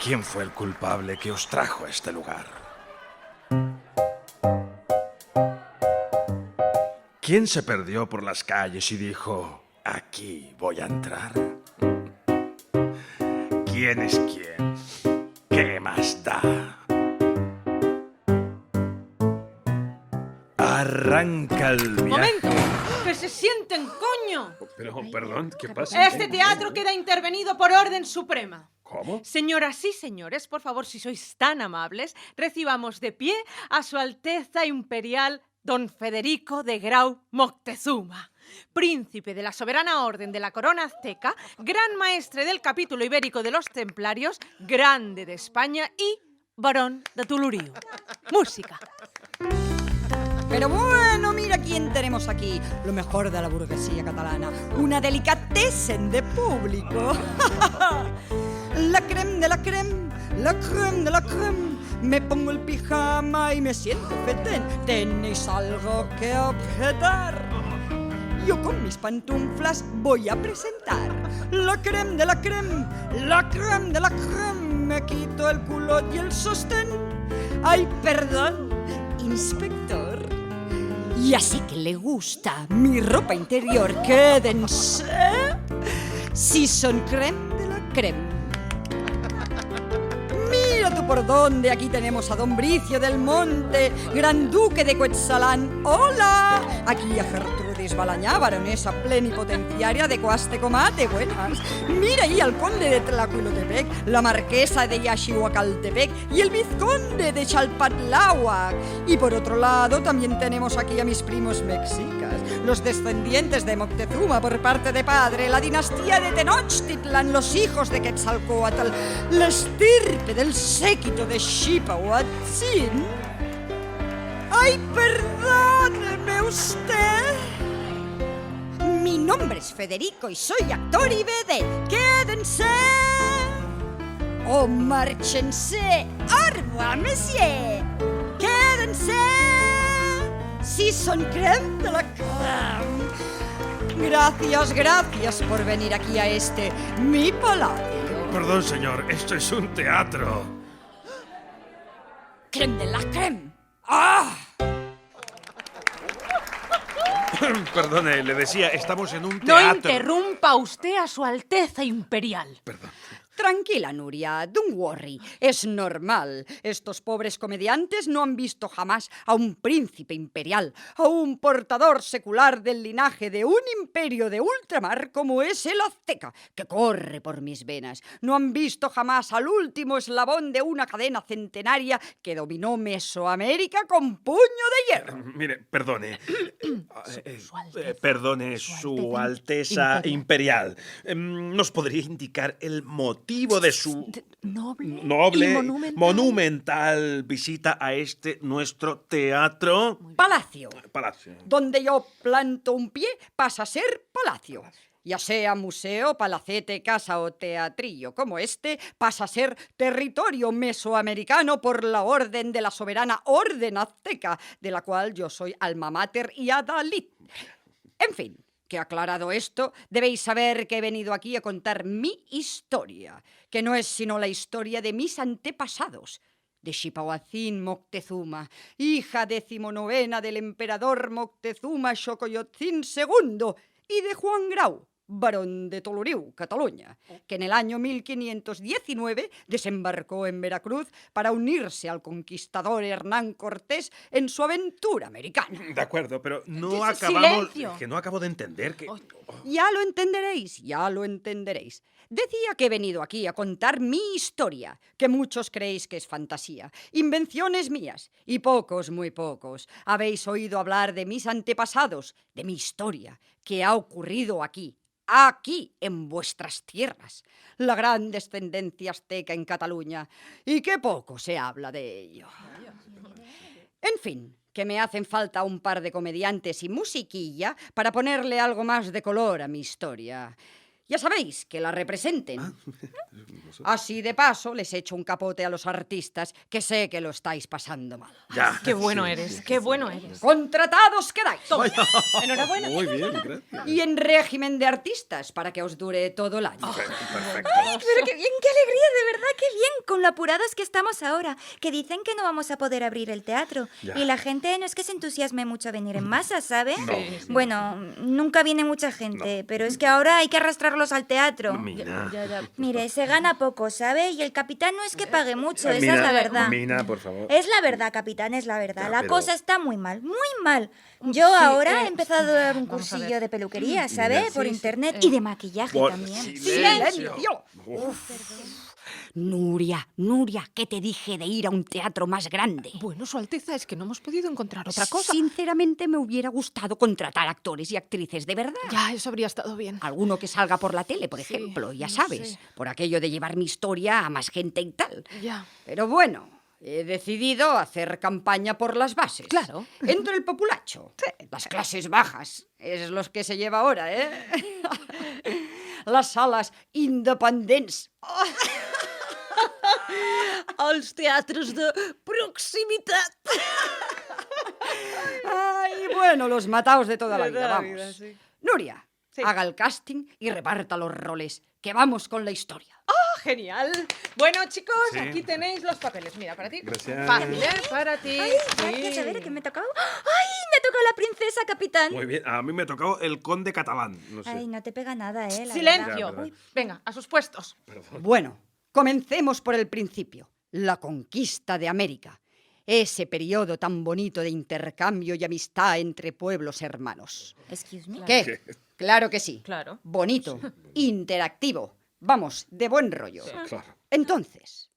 ¿Quién fue el culpable que os trajo a este lugar? ¿Quién se perdió por las calles y dijo, aquí voy a entrar? ¿Quién es quién? ¿Qué más da? Arranca el viaje. ¡Momento! ¡Que se sienten, coño! Pero, perdón, ¿qué pasa? Este teatro queda intervenido por orden suprema. ¿Cómo? Señoras y señores, por favor, si sois tan amables, recibamos de pie a Su Alteza Imperial Don Federico de Grau Moctezuma, príncipe de la soberana orden de la corona azteca, gran maestre del capítulo ibérico de los templarios, grande de España y barón de Tulurío. Música. Pero bueno, mira quién tenemos aquí. Lo mejor de la burguesía catalana. Una delicatessen de público. La creme de la creme, la creme de la creme. Me pongo el pijama y me siento fetén. ¿Tenéis algo que objetar? Yo con mis pantuflas voy a presentar la creme de la creme, la creme de la creme. Me quito el culot y el sostén. Ay, perdón, inspector. Y así que le gusta mi ropa interior, quédense si son creme de la creme. Mira tú por dónde, aquí tenemos a Don Bricio del Monte, Gran Duque de Cuetzalán. ¡Hola! Aquí a Gertrudis Balañá, baronesa plenipotenciaria de Coaste-Comate. Buenas. Mira ahí al conde de Tlacuilotepec, la marquesa de Yaxchihuacaltepec y el vizconde de Chalpatláhuac. Y por otro lado también tenemos aquí a mis primos mexicas, los descendientes de Moctezuma por parte de padre, la dinastía de Tenochtitlan, los hijos de Quetzalcóatl, la estirpe del séquito de Xipa-Huatzin. ¡Ay, perdóneme usted! Mi nombre es Federico y soy actor y vedette. ¡Quédense! ¡O márchense! ¡Au revoir, monsieur! ¡Quédense! ¡Si son creme de la creme! Gracias por venir aquí a este, mi palacio. Perdón, señor, esto es un teatro. ¡Creme de la creme! ¡Ah! Perdone, le decía, estamos en un No teatro. interrumpa usted a Su Alteza Imperial. Perdón. Tranquila, Nuria, don't worry. Es normal. Estos pobres comediantes no han visto jamás a un príncipe imperial, a un portador secular del linaje de un imperio de ultramar como es el azteca, que corre por mis venas. No han visto jamás al último eslabón de una cadena centenaria que dominó Mesoamérica con puño de hierro. Mire, perdone. Su Alteza. Perdone, Su Alteza Imperial. ¿Nos podría indicar el motivo de su Noble y monumental visita a este nuestro teatro? Palacio. Palacio. Donde yo planto un pie pasa a ser palacio. Ya sea museo, palacete, casa o teatrillo como este, pasa a ser territorio mesoamericano por la orden de la soberana orden azteca, de la cual yo soy alma mater y adalid. En fin, que aclarado esto, debéis saber que he venido aquí a contar mi historia, que no es sino la historia de mis antepasados, de Xipahuatzin Moctezuma, hija 19ª del emperador Moctezuma Xocoyotzin II, y de Juan Grau, barón de Toloriu, Cataluña, que en el año 1519 desembarcó en Veracruz para unirse al conquistador Hernán Cortés en su aventura americana. De acuerdo, pero no Silencio. Que no acabo de entender que... Ya lo entenderéis, ya lo entenderéis. Decía que he venido aquí a contar mi historia, que muchos creéis que es fantasía, invenciones mías, y pocos, muy pocos, habéis oído hablar de mis antepasados, de mi historia, que ha ocurrido aquí en vuestras tierras, la gran descendencia azteca en Cataluña, y que poco se habla de ello. En fin, que me hacen falta un par de comediantes y musiquilla para ponerle algo más de color a mi historia. Ya sabéis, que la representen. Así de paso les echo un capote a los artistas, que sé que lo estáis pasando mal. Ya. Qué bueno eres, qué bueno eres. ¡Contratados quedáis! Enhorabuena. Muy bien, gracias. Y en régimen de artistas, para que os dure todo el año. Perfecto. Pero qué bien, qué alegría, de verdad, qué bien, con lo apurados que estamos ahora, que dicen que no vamos a poder abrir el teatro. Ya. Y la gente no es que se entusiasme mucho a venir en masa, ¿sabes? No. Bueno, nunca viene mucha gente, pero es que ahora hay que arrastrarlos al teatro. Mina. Mire, se gana poco, ¿sabe? Y el capitán no es que pague mucho, esa Mina, es la verdad. Mina, por favor. Es la verdad, capitán, es la verdad. Ya, La pero- cosa está muy mal, muy mal. Yo Sí, ahora he empezado a dar un vamos a cursillo ver. de peluquería, ¿sabe? Mira. Por Sí, sí, internet eh. y de maquillaje Por también. silencio. Nuria, ¿qué te dije de ir a un teatro más grande? Bueno, Su Alteza, es que no hemos podido encontrar otra cosa. Sinceramente me hubiera gustado contratar actores y actrices de verdad. Ya, eso habría estado bien. Alguno que salga por la tele, por Sí, ejemplo, ya no sabes, sé. por aquello de llevar mi historia a más gente y tal. Ya. Pero bueno, he decidido hacer campaña por las bases. Claro. Entre el populacho. Las clases bajas. Es los que se lleva ahora, ¿eh? Las salas independents. Els teatres de proximitat. Ay, bueno, los mataos de toda la De vida, toda la vamos. vida, sí. Nuria, Sí. haga el casting y reparta los roles, que vamos con la historia. Genial. Bueno, chicos, Sí. aquí tenéis los papeles. Mira, para ti. Gracias. Fácil, ¿eh? Para ti. Ay, gracias, Sí. a ver, ¿qué me ha tocado? ¡Ay, me ha tocado la princesa, capitán! Muy bien. A mí me ha tocado el conde catalán. No sé. Ay, no te pega nada, la Silencio. Ya, verdad. Venga, a sus puestos. Bueno, comencemos por el principio. La conquista de América. Ese periodo tan bonito de intercambio y amistad entre pueblos hermanos. Excuse me. ¿Qué? Claro que sí. Claro. Bonito, interactivo. Vamos, de buen rollo. Claro. Entonces,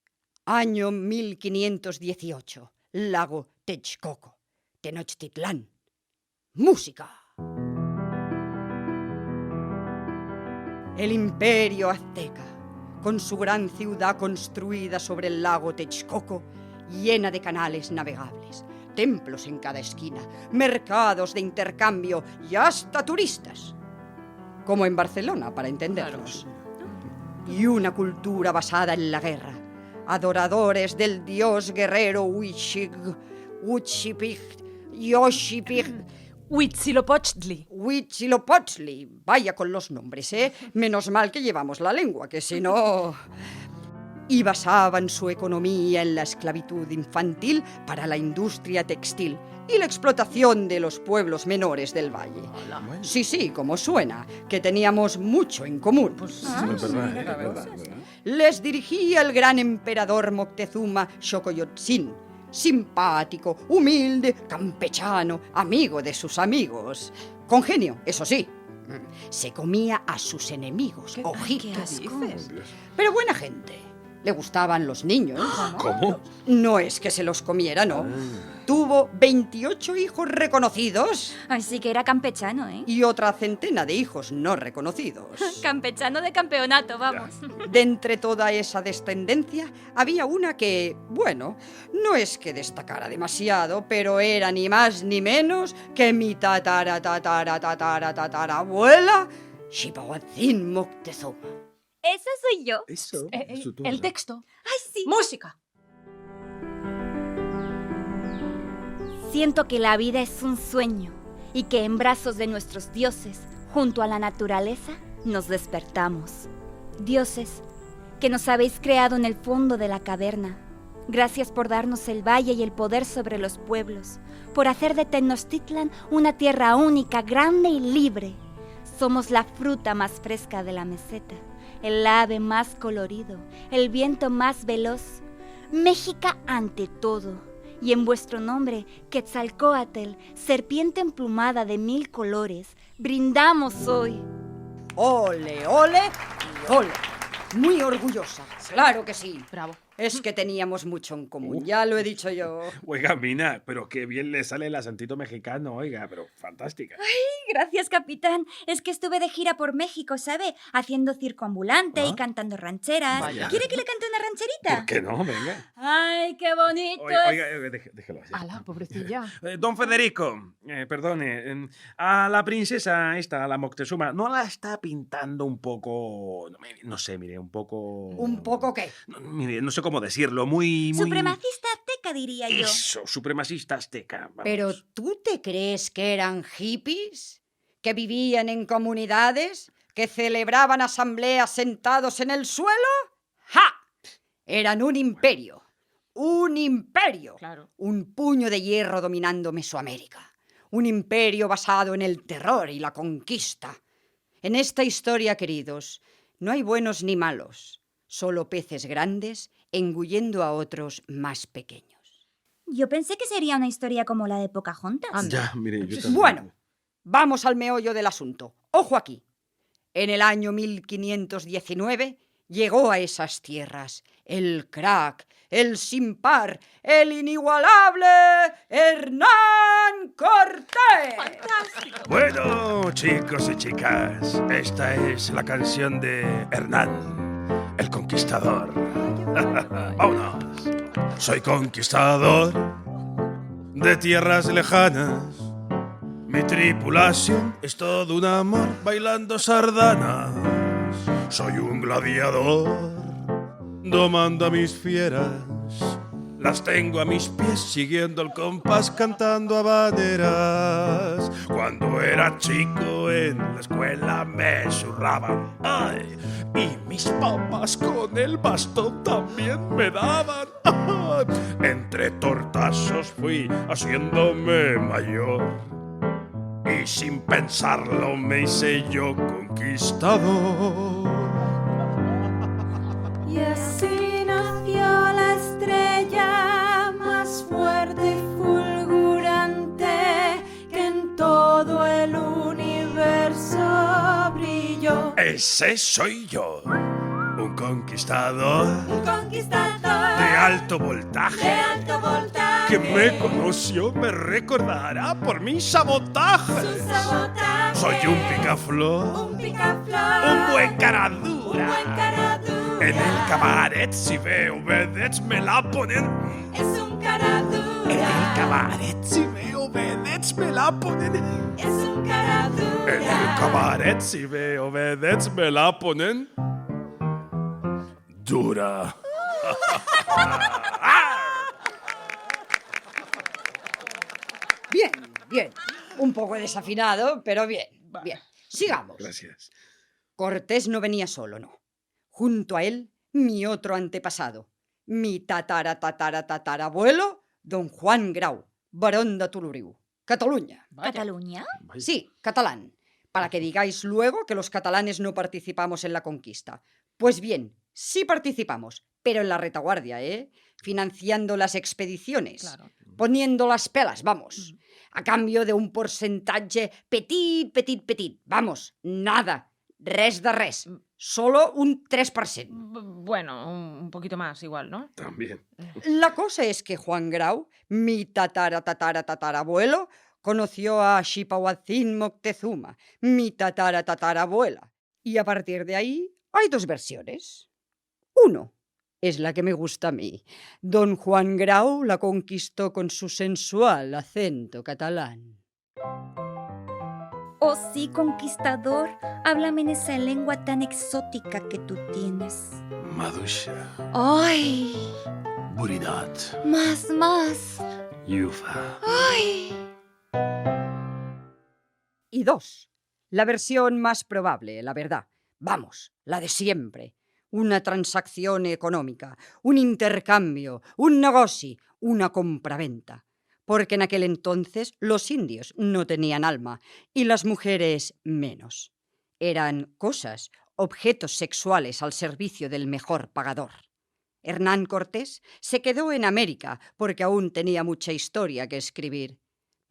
año 1518, lago Texcoco, Tenochtitlán. Música. El imperio azteca, con su gran ciudad construida sobre el lago Texcoco, llena de canales navegables, templos en cada esquina, mercados de intercambio y hasta turistas. Como en Barcelona, para entendernos. Y una cultura basada en la guerra. Adoradores del dios guerrero Huichig, Huichipig, Yoshipig, Huitzilopochtli. Huitzilopochtli. Vaya con los nombres, ¿eh? Menos mal que llevamos la lengua, que si no... Y basaban su economía en la esclavitud infantil para la industria textil y la explotación de los pueblos menores del valle. Sí, como suena, que teníamos mucho en común. Es verdad, es verdad. Les dirigía el gran emperador Moctezuma Xocoyotzin, simpático, humilde, campechano, amigo de sus amigos. Con genio, eso sí. Se comía a sus enemigos, ojito. qué asco. Pero buena gente. Le gustaban los niños. ¿Cómo? No es que se los comiera, no. Tuvo 28 hijos reconocidos Así que era campechano, ¿eh? y otra centena de hijos no reconocidos. Campechano de campeonato, vamos. De entre toda esa descendencia, había una que, bueno, no es que destacara demasiado, pero era ni más ni menos que mi tatarabuela, Xibahuatzin Moctezuma. Esa soy yo. Eso. El texto. Ay, sí. Música. Siento que la vida es un sueño y que en brazos de nuestros dioses, junto a la naturaleza, nos despertamos. Dioses, que nos habéis creado en el fondo de la caverna. Gracias por darnos el valle y el poder sobre los pueblos, por hacer de Tenochtitlan una tierra única, grande y libre. Somos la fruta más fresca de la meseta, el ave más colorido, el viento más veloz. México ante todo. Y en vuestro nombre, Quetzalcóatl, serpiente emplumada de 1000 colores, brindamos hoy. Ole, ole y ole. Muy orgullosa, claro que sí. Bravo. Es que teníamos mucho en común, ya lo he dicho yo. Oiga, Mina, pero qué bien le sale el acentito mexicano, oiga, pero fantástica. Gracias, capitán. Es que estuve de gira por México, ¿sabe? Haciendo circo ambulante y cantando rancheras. Vaya. ¿Quiere que le cante una rancherita? ¿Por qué no? Venga. ¡Ay, qué bonito! Oiga, déjelo así. ¡Hala, pobrecilla! Don Federico, perdone, a la princesa esta, a la Moctezuma, ¿no la está pintando un poco, no sé, mire, un poco... ¿Un poco qué? Mire, no sé cómo decirlo, muy... Supremacista azteca, diría yo. Eso, supremacista azteca. Vamos. ¿Pero tú te crees que eran hippies? ¿Que vivían en comunidades? ¿Que celebraban asambleas sentados en el suelo? ¡Ja! Eran un imperio. ¡Un imperio! Claro. Un puño de hierro dominando Mesoamérica. Un imperio basado en el terror y la conquista. En esta historia, queridos, no hay buenos ni malos. Solo peces grandes engullendo a otros más pequeños. Yo pensé que sería una historia como la de Pocahontas. Anda. Ya, mire, yo también. Bueno, vamos al meollo del asunto. Ojo aquí. En el año 1519 llegó a esas tierras el crack, el sin par, el inigualable Hernán Cortés. ¡Fantástico! Bueno, chicos y chicas, esta es la canción de Hernán, el conquistador. ¡Vámonos! Soy conquistador de tierras lejanas. Mi tripulación es todo un amor bailando sardanas. Soy un gladiador domando a mis fieras. Las tengo a mis pies siguiendo el compás cantando habaneras. Cuando era chico en la escuela me zurraban, ¡ay! Y mis papás con el bastón también me daban, ¡ay! Entre tortazos fui haciéndome mayor y sin pensarlo me hice yo conquistador. Y así nació la estrella más fuerte y fulgurante que en todo el universo brilló. Ese soy yo, un conquistador Un conquistador de alto voltaje. de alto voltaje. Que me conoció me recordará por mi sabotaje. Su sabotaje. Soy un picaflor, Un picaflor. un buen cara Un dura. buen cara dura. En el cabaret si veo vedettes me la ponen. Es un cara dura. En el cabaret si veo vedettes me la ponen. Es un cara dura. En el cabaret si veo vedettes me la ponen. Dura. Bien, bien. Un poco desafinado, pero bien, bien. Sigamos. Gracias. Cortés no venía solo, no. Junto a él, mi otro antepasado, mi tatarabuelo, don Juan Grau, barón de Toloriu, Cataluña. ¿Cataluña? Sí, catalán. Para que digáis luego que los catalanes no participamos en la conquista. Pues bien, sí participamos, pero en la retaguardia, ¿eh? Financiando las expediciones. Claro. Poniendo las pelas, vamos. A cambio de un porcentaje petit. Vamos, nada. Res de res. Solo un 3%. Bueno, un poquito más igual, ¿no? También. La cosa es que Juan Grau, mi tatarabuelo, conoció a Xipahuatzin Moctezuma, mi tatarabuela. Y a partir de ahí hay dos versiones. Uno es la que me gusta a mí. Don Juan Grau la conquistó con su sensual acento catalán. Oh sí, conquistador, háblame en esa lengua tan exótica que tú tienes. Madusha, ¡Ay! Burinat, Más. Yufa. ¡Ay! Y dos, la versión más probable, la verdad. Vamos, la de siempre. Una transacción económica, un intercambio, un negoci, una compraventa. Porque en aquel entonces los indios no tenían alma y las mujeres menos. Eran cosas, objetos sexuales al servicio del mejor pagador. Hernán Cortés se quedó en América porque aún tenía mucha historia que escribir.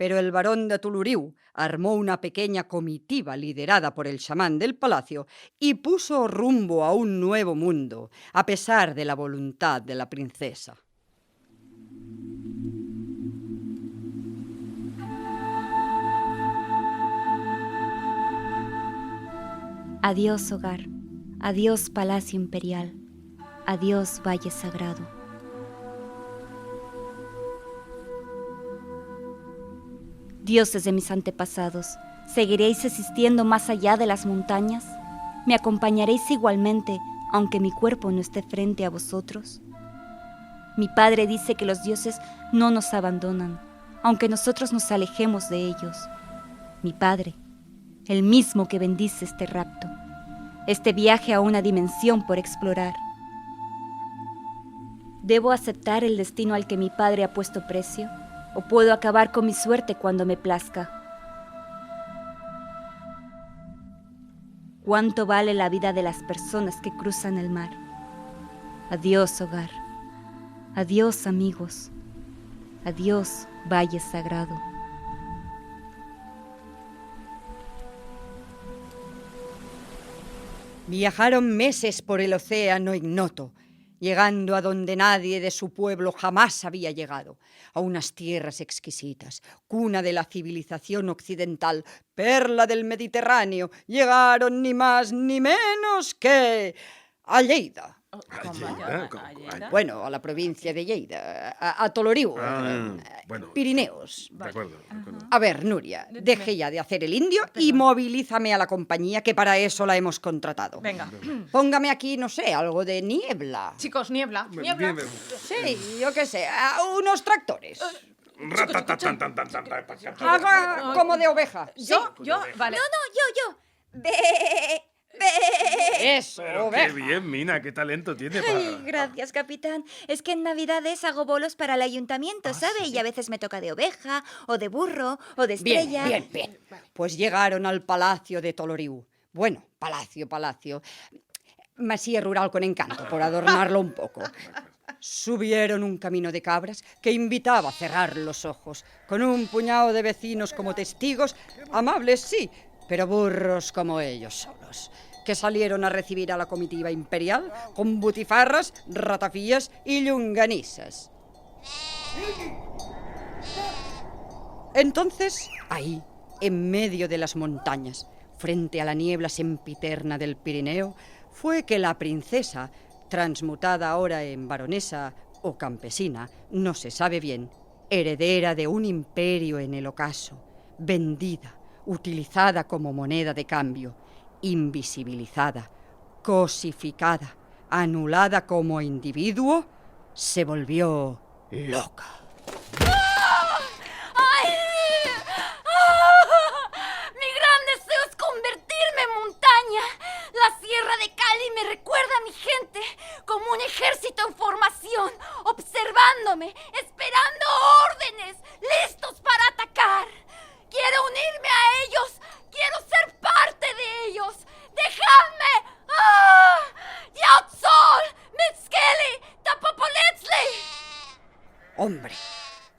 pero el barón de Toloriu armó una pequeña comitiva liderada por el chamán del palacio y puso rumbo a un nuevo mundo, a pesar de la voluntad de la princesa. Adiós, hogar. Adiós, palacio imperial. Adiós, valle sagrado. Dioses de mis antepasados, ¿seguiréis existiendo más allá de las montañas? ¿Me acompañaréis igualmente, aunque mi cuerpo no esté frente a vosotros? Mi padre dice que los dioses no nos abandonan, aunque nosotros nos alejemos de ellos. Mi padre, el mismo que bendice este rapto, este viaje a una dimensión por explorar. ¿Debo aceptar el destino al que mi padre ha puesto precio? ¿O puedo acabar con mi suerte cuando me plazca? ¿Cuánto vale la vida de las personas que cruzan el mar? Adiós, hogar. Adiós, amigos. Adiós, valle sagrado. Viajaron meses por el océano ignoto, llegando a donde nadie de su pueblo jamás había llegado, a unas tierras exquisitas, cuna de la civilización occidental, perla del Mediterráneo. Llegaron ni más ni menos que a Lleida. Bueno, a la provincia de Lleida, a Toloriu, Bueno, Pirineos. de acuerdo. A ver, Nuria, deje ya de hacer el indio y movilízame a la compañía, que para eso la hemos contratado. Venga. Póngame aquí, no sé, algo de niebla. Chicos, niebla. Niebla. Sí, yo qué sé, unos tractores. Ratatatantantantantan. Haga como de oveja. Yo, vale. Yo. Ve. Eso, Pero qué oveja. bien, Mina, qué talento tiene Ay, para... gracias, capitán. Es que en Navidades hago bolos para el ayuntamiento, ¿sabe? Y a veces me toca de oveja, o de burro, o de estrella. Bien. Pues llegaron al palacio de Toloriu. Bueno, palacio. Masía rural con encanto, por adornarlo un poco. Subieron un camino de cabras que invitaba a cerrar los ojos, con un puñado de vecinos como testigos, amables sí, pero burros como ellos solos, que salieron a recibir a la comitiva imperial con butifarras, ratafías y llonganisas. Entonces, ahí, en medio de las montañas, frente a la niebla sempiterna del Pirineo, fue que la princesa, transmutada ahora en baronesa o campesina, no se sabe bien, heredera de un imperio en el ocaso, vendida, utilizada como moneda de cambio, invisibilizada, cosificada, anulada como individuo, se volvió loca. Mi gran deseo es convertirme en montaña. La sierra de Cali me recuerda a mi gente como un ejército en formación, observándome, esperando órdenes, listos para atacar. Quiero unirme a ellos, quiero ser parte de ellos. ¡Dejadme! ¡Yauzol! ¡Mitzkeli! ¡Tapopoletzli! Hombre,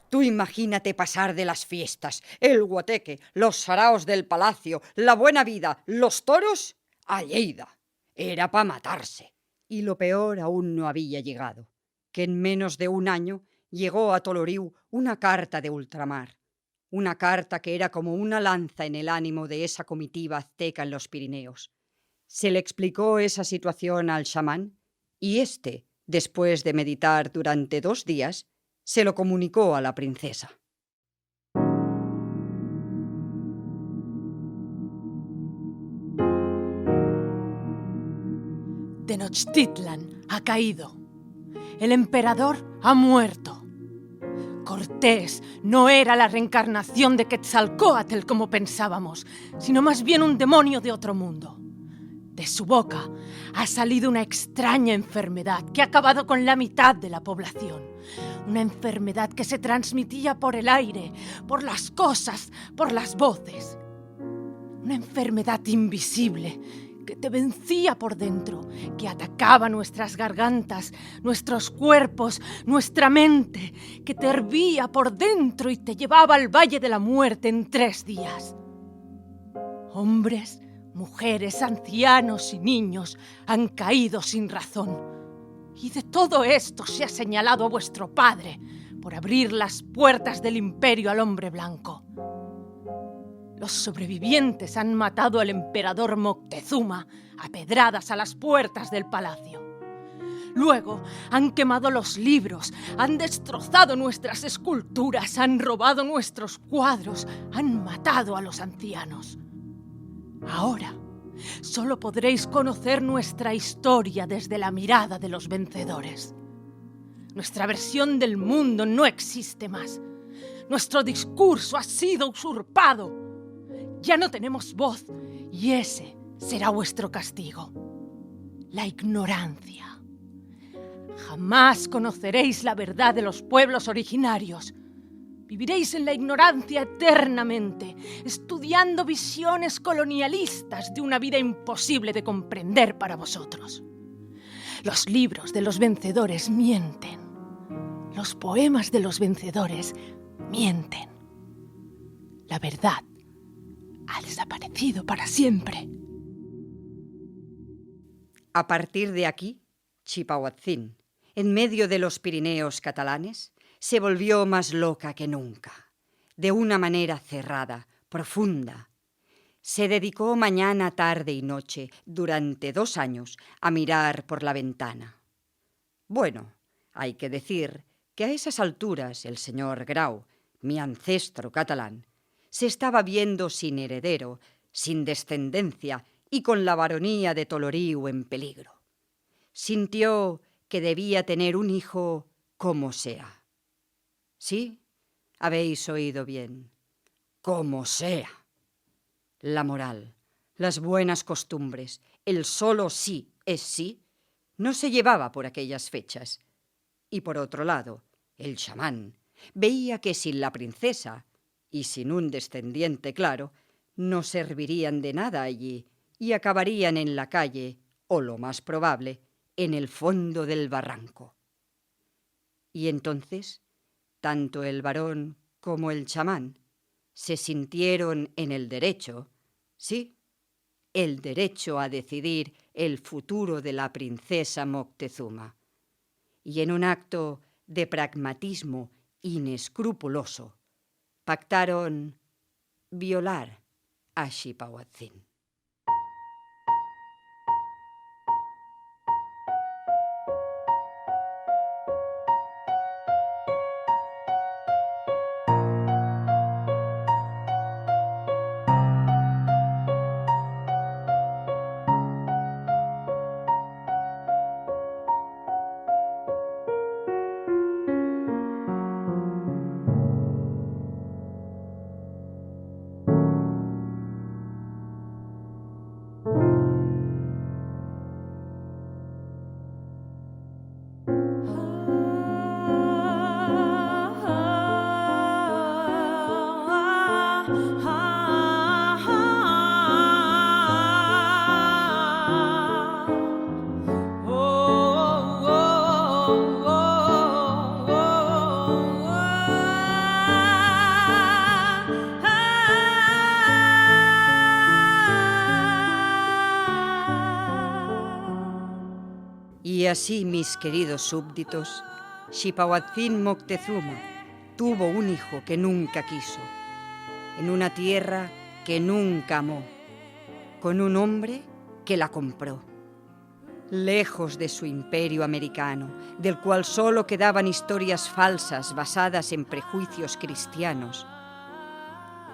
tú imagínate pasar de las fiestas, el guateque, los saraos del palacio, la buena vida, los toros, a Lleida. Era para matarse. Y lo peor aún no había llegado, que en menos de un año llegó a Toloriu una carta de ultramar. Una carta que era como una lanza en el ánimo de esa comitiva azteca en los Pirineos. Se le explicó esa situación al chamán y éste, después de meditar durante 2 días, se lo comunicó a la princesa. Tenochtitlan ha caído. El emperador ha muerto. Cortés no era la reencarnación de Quetzalcóatl como pensábamos, sino más bien un demonio de otro mundo. De su boca ha salido una extraña enfermedad que ha acabado con la mitad de la población. Una enfermedad que se transmitía por el aire, por las cosas, por las voces. Una enfermedad invisible que te vencía por dentro, que atacaba nuestras gargantas, nuestros cuerpos, nuestra mente, que te hervía por dentro y te llevaba al valle de la muerte en 3 días. Hombres, mujeres, ancianos y niños han caído sin razón. Y de todo esto se ha señalado a vuestro padre por abrir las puertas del imperio al hombre blanco. Los sobrevivientes han matado al emperador Moctezuma a pedradas a las puertas del palacio. Luego han quemado los libros, han destrozado nuestras esculturas, han robado nuestros cuadros, han matado a los ancianos. Ahora solo podréis conocer nuestra historia desde la mirada de los vencedores. Nuestra versión del mundo no existe más. Nuestro discurso ha sido usurpado. Ya no tenemos voz y ese será vuestro castigo. La ignorancia. Jamás conoceréis la verdad de los pueblos originarios. Viviréis en la ignorancia eternamente, estudiando visiones colonialistas de una vida imposible de comprender para vosotros. Los libros de los vencedores mienten. Los poemas de los vencedores mienten. La verdad ha desaparecido para siempre. A partir de aquí, Chipahuatzin, en medio de los Pirineos catalanes, se volvió más loca que nunca, de una manera cerrada, profunda. Se dedicó mañana, tarde y noche, durante 2 años, a mirar por la ventana. Bueno, hay que decir que a esas alturas el señor Grau, mi ancestro catalán, se estaba viendo sin heredero, sin descendencia y con la baronía de Toloriu en peligro. Sintió que debía tener un hijo como sea. Sí, habéis oído bien. Como sea. La moral, las buenas costumbres, el solo sí es sí, no se llevaba por aquellas fechas. Y por otro lado, el chamán veía que sin la princesa y sin un descendiente claro, no servirían de nada allí y acabarían en la calle, o lo más probable, en el fondo del barranco. Y entonces, tanto el varón como el chamán se sintieron en el derecho, sí, el derecho a decidir el futuro de la princesa Moctezuma. Y en un acto de pragmatismo inescrupuloso, pactaron violar a Chipahuatzin. Y así, mis queridos súbditos, Chipahuatzin Moctezuma tuvo un hijo que nunca quiso, en una tierra que nunca amó, con un hombre que la compró. Lejos de su imperio americano, del cual solo quedaban historias falsas basadas en prejuicios cristianos,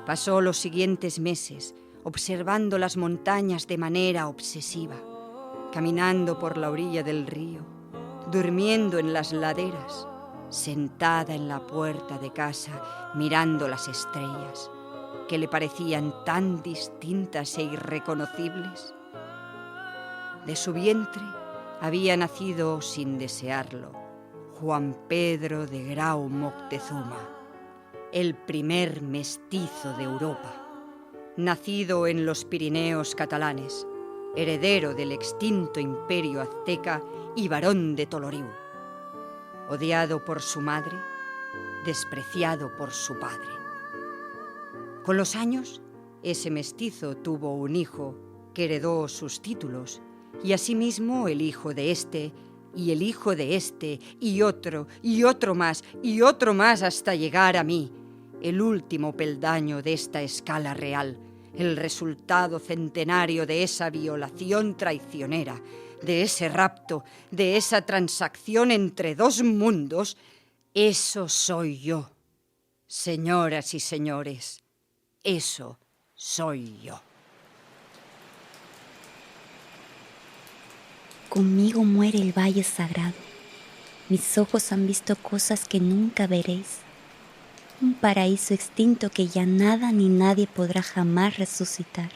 pasó los siguientes meses observando las montañas de manera obsesiva, caminando por la orilla del río, durmiendo en las laderas, sentada en la puerta de casa mirando las estrellas, que le parecían tan distintas e irreconocibles. De su vientre había nacido, sin desearlo, Juan Pedro de Grau Moctezuma, el primer mestizo de Europa, nacido en los Pirineos catalanes, heredero del extinto imperio azteca y varón de Toloriu. Odiado por su madre, despreciado por su padre. Con los años, ese mestizo tuvo un hijo que heredó sus títulos, y asimismo el hijo de este, y el hijo de este, y otro más, y otro más hasta llegar a mí, el último peldaño de esta escala real, el resultado centenario de esa violación traicionera, de ese rapto, de esa transacción entre dos mundos. Eso soy yo, señoras y señores, eso soy yo. Conmigo muere el valle sagrado. Mis ojos han visto cosas que nunca veréis. Un paraíso extinto que ya nada ni nadie podrá jamás resucitar.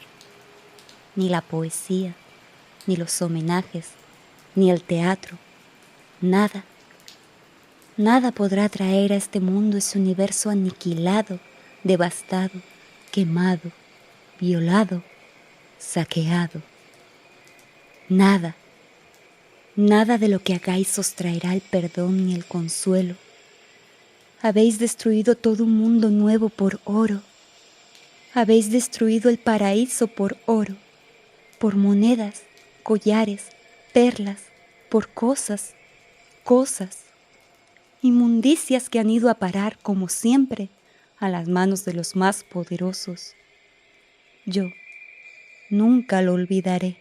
Ni la poesía, ni los homenajes, ni el teatro. Nada. Nada podrá traer a este mundo ese universo aniquilado, devastado, quemado, violado, saqueado. Nada. Nada de lo que hagáis os traerá el perdón ni el consuelo. Habéis destruido todo un mundo nuevo por oro. Habéis destruido el paraíso por oro, por monedas, collares, perlas, por cosas, inmundicias que han ido a parar, como siempre, a las manos de los más poderosos. Yo nunca lo olvidaré.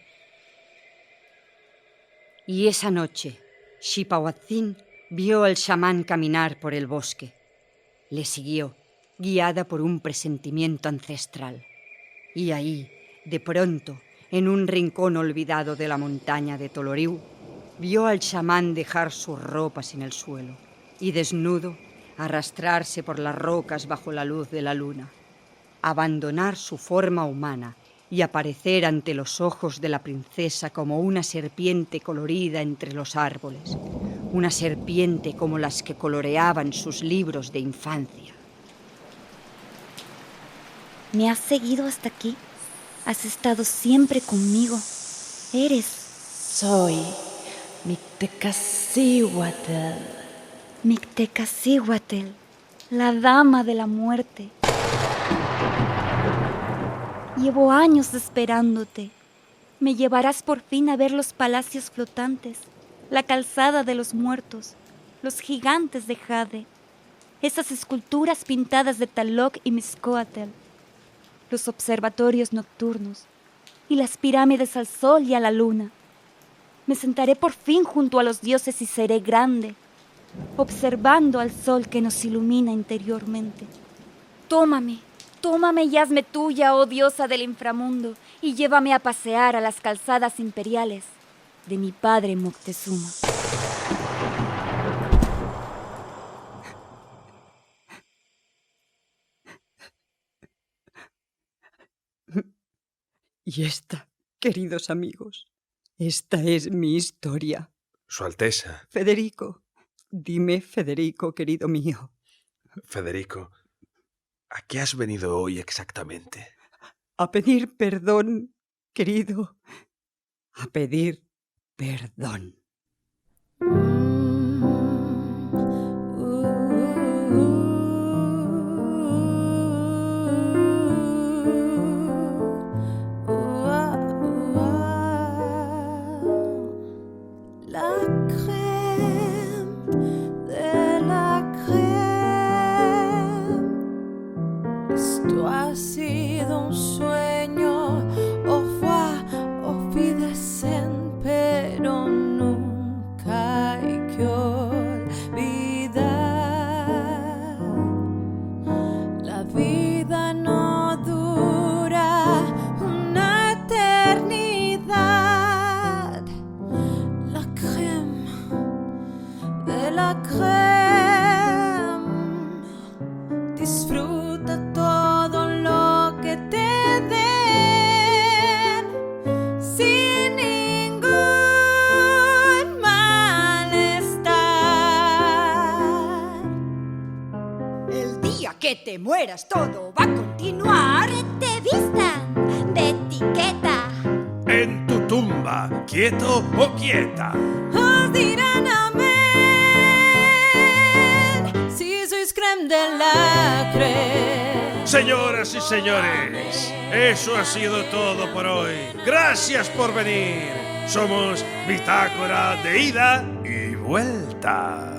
Y esa noche, Xipahuatzin vio al chamán caminar por el bosque. Le siguió, guiada por un presentimiento ancestral. Y ahí, de pronto, en un rincón olvidado de la montaña de Toloriu, vio al chamán dejar sus ropas en el suelo y, desnudo, arrastrarse por las rocas bajo la luz de la luna, abandonar su forma humana y aparecer ante los ojos de la princesa como una serpiente colorida entre los árboles, una serpiente como las que coloreaban sus libros de infancia. ¿Me has seguido hasta aquí? ¿Has estado siempre conmigo? Eres... Soy Mictecacihuatl. Mictecacihuatl, la dama de la muerte. Llevo años esperándote. Me llevarás por fin a ver los palacios flotantes, la calzada de los muertos, los gigantes de jade, esas esculturas pintadas de Tlaloc y Mixcoatl, los observatorios nocturnos y las pirámides al sol y a la luna. Me sentaré por fin junto a los dioses y seré grande, observando al sol que nos ilumina interiormente. Tómame y hazme tuya, oh diosa del inframundo, y llévame a pasear a las calzadas imperiales de mi padre Moctezuma. Y esta, queridos amigos, esta es mi historia. Su Alteza. Federico, dime, Federico, querido mío. Federico, ¿a qué has venido hoy exactamente? A pedir perdón, querido. A pedir perdón. Esto ha sido un sueño, au revoir, auf Wiedersehen, pero nunca hay que olvidar. La vida no dura una eternidad. La crème de la crème, disfruta todo lo que te den sin ningún malestar. El día que te mueras todo va a continuar. ¡Que te vistan de etiqueta! En tu va, quieto o quieta. Os dirán amén si sois creme de la creme. Señoras y señores, eso ha sido todo por hoy. Gracias por venir. Somos Bitácora de ida y vuelta.